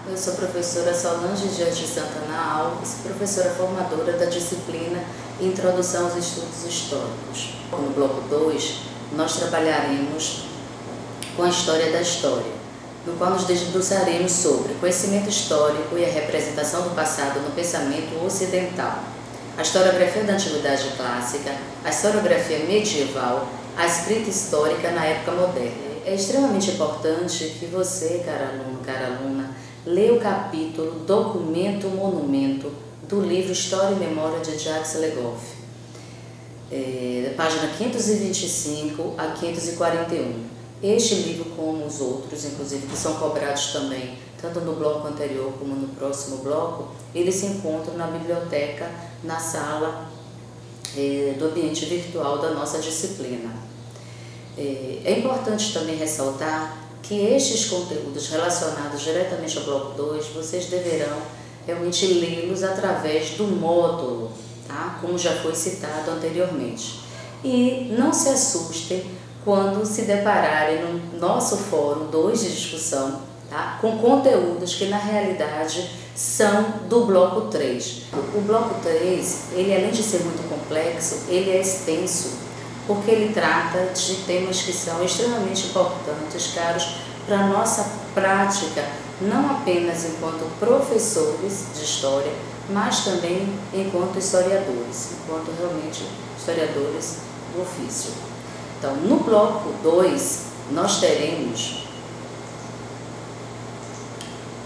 eu sou professora Solange Dias de Santana Alves, professora formadora da disciplina Introdução aos Estudos Históricos. No bloco 2, nós trabalharemos com a história da história, no qual nos debruçaremos sobre conhecimento histórico e a representação do passado no pensamento ocidental, a historiografia da Antiguidade Clássica, a historiografia medieval, a escrita histórica na época moderna. É extremamente importante que você, cara aluno, cara aluna, leia o capítulo Documento Monumento do livro História e Memória de Jacques Legoff, página 525 a 541. Este livro, como os outros, inclusive, que são cobrados também, tanto no bloco anterior como no próximo bloco, eles se encontram na biblioteca, na sala do ambiente virtual da nossa disciplina. É importante também ressaltar que estes conteúdos relacionados diretamente ao bloco 2, vocês deverão realmente lê-los através do módulo, tá? Como já foi citado anteriormente. E não se assustem quando se depararem no nosso fórum 2 de discussão, tá? Com conteúdos que na realidade são do bloco 3. O bloco 3, ele além de ser muito complexo, ele é extenso, porque ele trata de temas que são extremamente importantes, caros, para a nossa prática, não apenas enquanto professores de história, mas também enquanto historiadores, enquanto realmente historiadores do ofício. Então, no bloco 2, nós teremos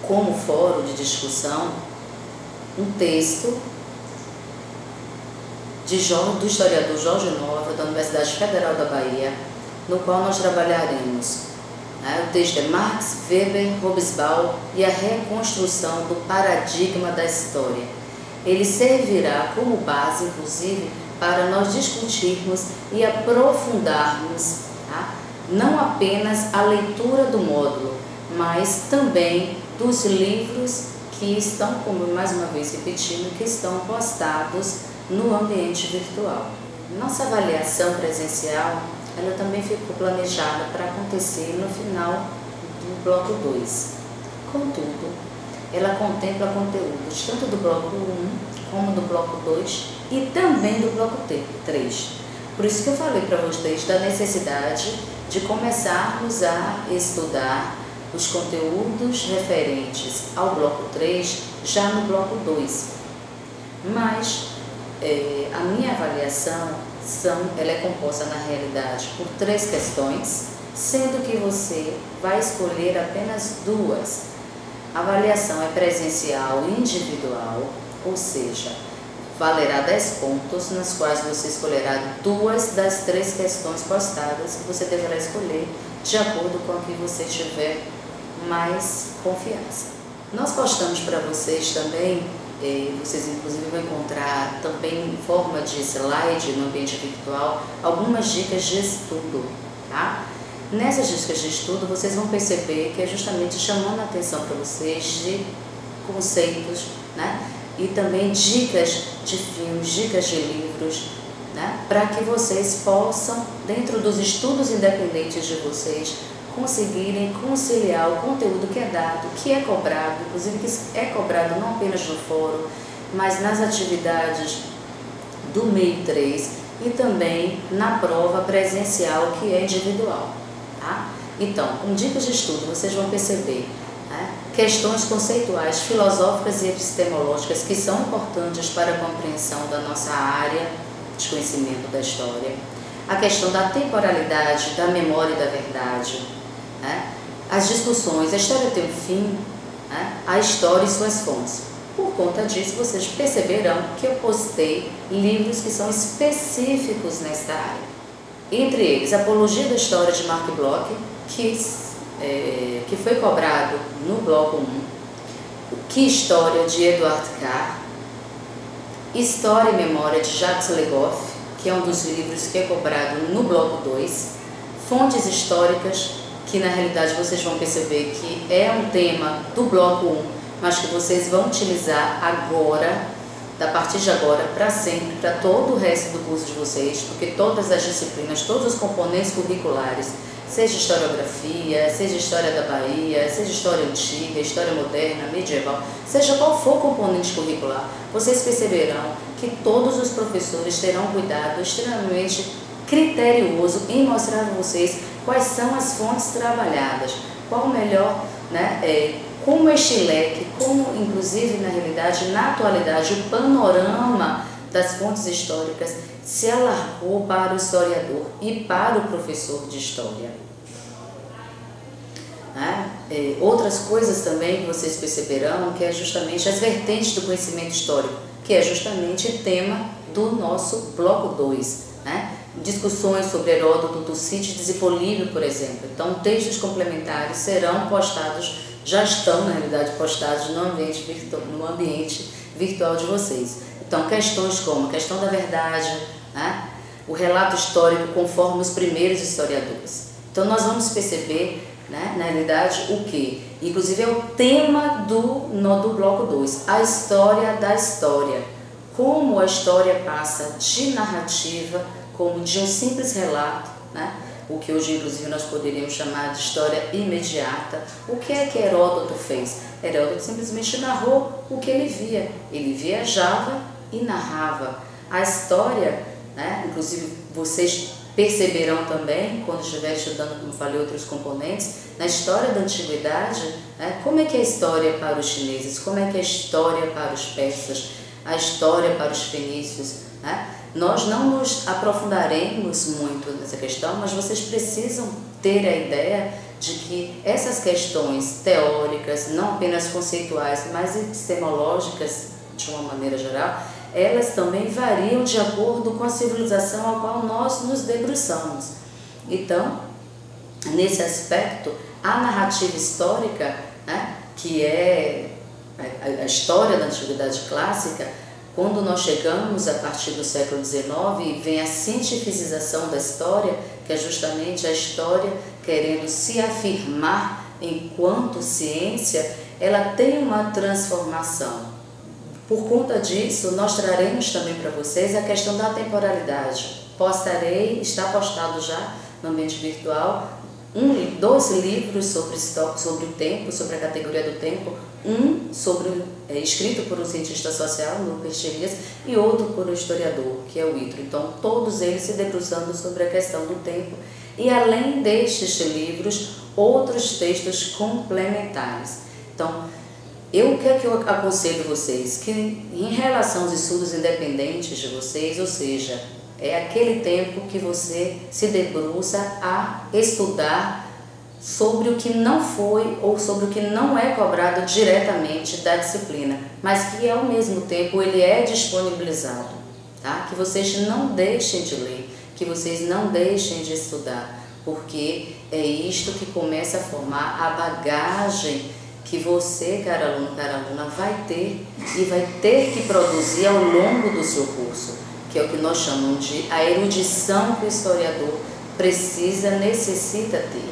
como fórum de discussão um texto do historiador Jorge Nova, da Universidade Federal da Bahia, no qual nós trabalharemos. O texto é Marx, Weber, Hobsbawm e a reconstrução do paradigma da história. Ele servirá como base, inclusive, para nós discutirmos e aprofundarmos, tá? Não apenas a leitura do módulo, mas também dos livros que estão, como mais uma vez repetindo, que estão postados no ambiente virtual. Nossa avaliação presencial, ela também ficou planejada para acontecer no final do bloco 2. Contudo, ela contempla conteúdos tanto do bloco 1 como do bloco 2 e também do bloco 3. Por isso que eu falei para vocês da necessidade de começarmos a estudar os conteúdos referentes ao bloco 3 já no bloco 2. Mas a minha avaliação ela é composta na realidade por 3 questões, sendo que você vai escolher apenas 2. A avaliação é presencial e individual, ou seja, valerá 10 pontos, nas quais você escolherá 2 das 3 questões postadas que você deverá escolher de acordo com a que você tiver mais confiança. Nós postamos para vocês também, vocês inclusive vão encontrar também em forma de slide no ambiente virtual, algumas dicas de estudo, tá? Nessas dicas de estudo vocês vão perceber que é justamente chamando a atenção para vocês de conceitos, né? E também dicas de filmes, dicas de livros, né? Para que vocês possam, dentro dos estudos independentes de vocês, conseguirem conciliar o conteúdo que é dado, que é cobrado, inclusive que é cobrado não apenas no fórum, mas nas atividades do MEI 3 e também na prova presencial, que é individual. Tá? Então, com dicas de estudo, vocês vão perceber, né, questões conceituais, filosóficas e epistemológicas que são importantes para a compreensão da nossa área de conhecimento da história, a questão da temporalidade, da memória e da verdade, né? As discussões, a história tem um fim, né? A história e suas fontes. Por conta disso, vocês perceberão que eu postei livros que são específicos nesta área. Entre eles, Apologia da História de Marc Bloch, que foi cobrado no bloco 1, Que História de Edward Carr, História e Memória de Jacques Legoff, que é um dos livros que é cobrado no bloco 2, Fontes Históricas, que na realidade vocês vão perceber que é um tema do bloco 1, mas que vocês vão utilizar agora, a partir de agora, para sempre, para todo o resto do curso de vocês, porque todas as disciplinas, todos os componentes curriculares, seja historiografia, seja história da Bahia, seja história antiga, história moderna, medieval, seja qual for o componente curricular, vocês perceberão que todos os professores terão cuidado extremamente criterioso em mostrar a vocês quais são as fontes trabalhadas, qual o melhor, como este leque, como inclusive na realidade, na atualidade, o panorama das fontes históricas se alargou para o historiador e para o professor de história. Outras coisas também que vocês perceberão, que é justamente as vertentes do conhecimento histórico, que é justamente tema do nosso bloco 2, discussões sobre Heródoto, Tucídides e Políbio, por exemplo. Então, textos complementares serão postados, já estão, na realidade, postados no ambiente virtual de vocês. Então, questões como a questão da verdade, o relato histórico conforme os primeiros historiadores. Então, nós vamos perceber, na realidade, o que? Inclusive, é o tema do bloco 2, a história da história. Como a história passa de narrativa, como de um simples relato, o que hoje inclusive nós poderíamos chamar de história imediata. O que é que Heródoto fez? Heródoto simplesmente narrou o que ele via. Ele viajava e narrava. A história, inclusive vocês perceberão também, quando estiver estudando, como falei, outros componentes, na história da antiguidade, como é que é a história para os chineses, como é que é a história para os persas, a história para os fenícios. Nós não nos aprofundaremos muito nessa questão, mas vocês precisam ter a ideia de que essas questões teóricas, não apenas conceituais, mas epistemológicas de uma maneira geral, elas também variam de acordo com a civilização a qual nós nos debruçamos. Então, nesse aspecto, a narrativa histórica, que é a história da antiguidade clássica, quando nós chegamos a partir do século XIX e vem a cientificização da história, que é justamente a história querendo se afirmar enquanto ciência, ela tem uma transformação. Por conta disso, nós traremos também para vocês a questão da temporalidade. Está postado já no ambiente virtual, 2 livros sobre o tempo, sobre a categoria do tempo, escrito por um cientista social, Lucas Cherias, e outro por um historiador, que é o Itro. Então, todos eles se debruçando sobre a questão do tempo. E além destes livros, outros textos complementares. Então, o que é que eu aconselho vocês? Que em relação aos estudos independentes de vocês, ou seja, é aquele tempo que você se debruça a estudar sobre o que não foi ou sobre o que não é cobrado diretamente da disciplina, mas que ao mesmo tempo ele é disponibilizado, Que vocês não deixem de ler, que vocês não deixem de estudar, porque é isto que começa a formar a bagagem que você, cara aluno, cara aluna, vai ter e vai ter que produzir ao longo do seu curso, que é o que nós chamamos de a erudição que o historiador necessita ter.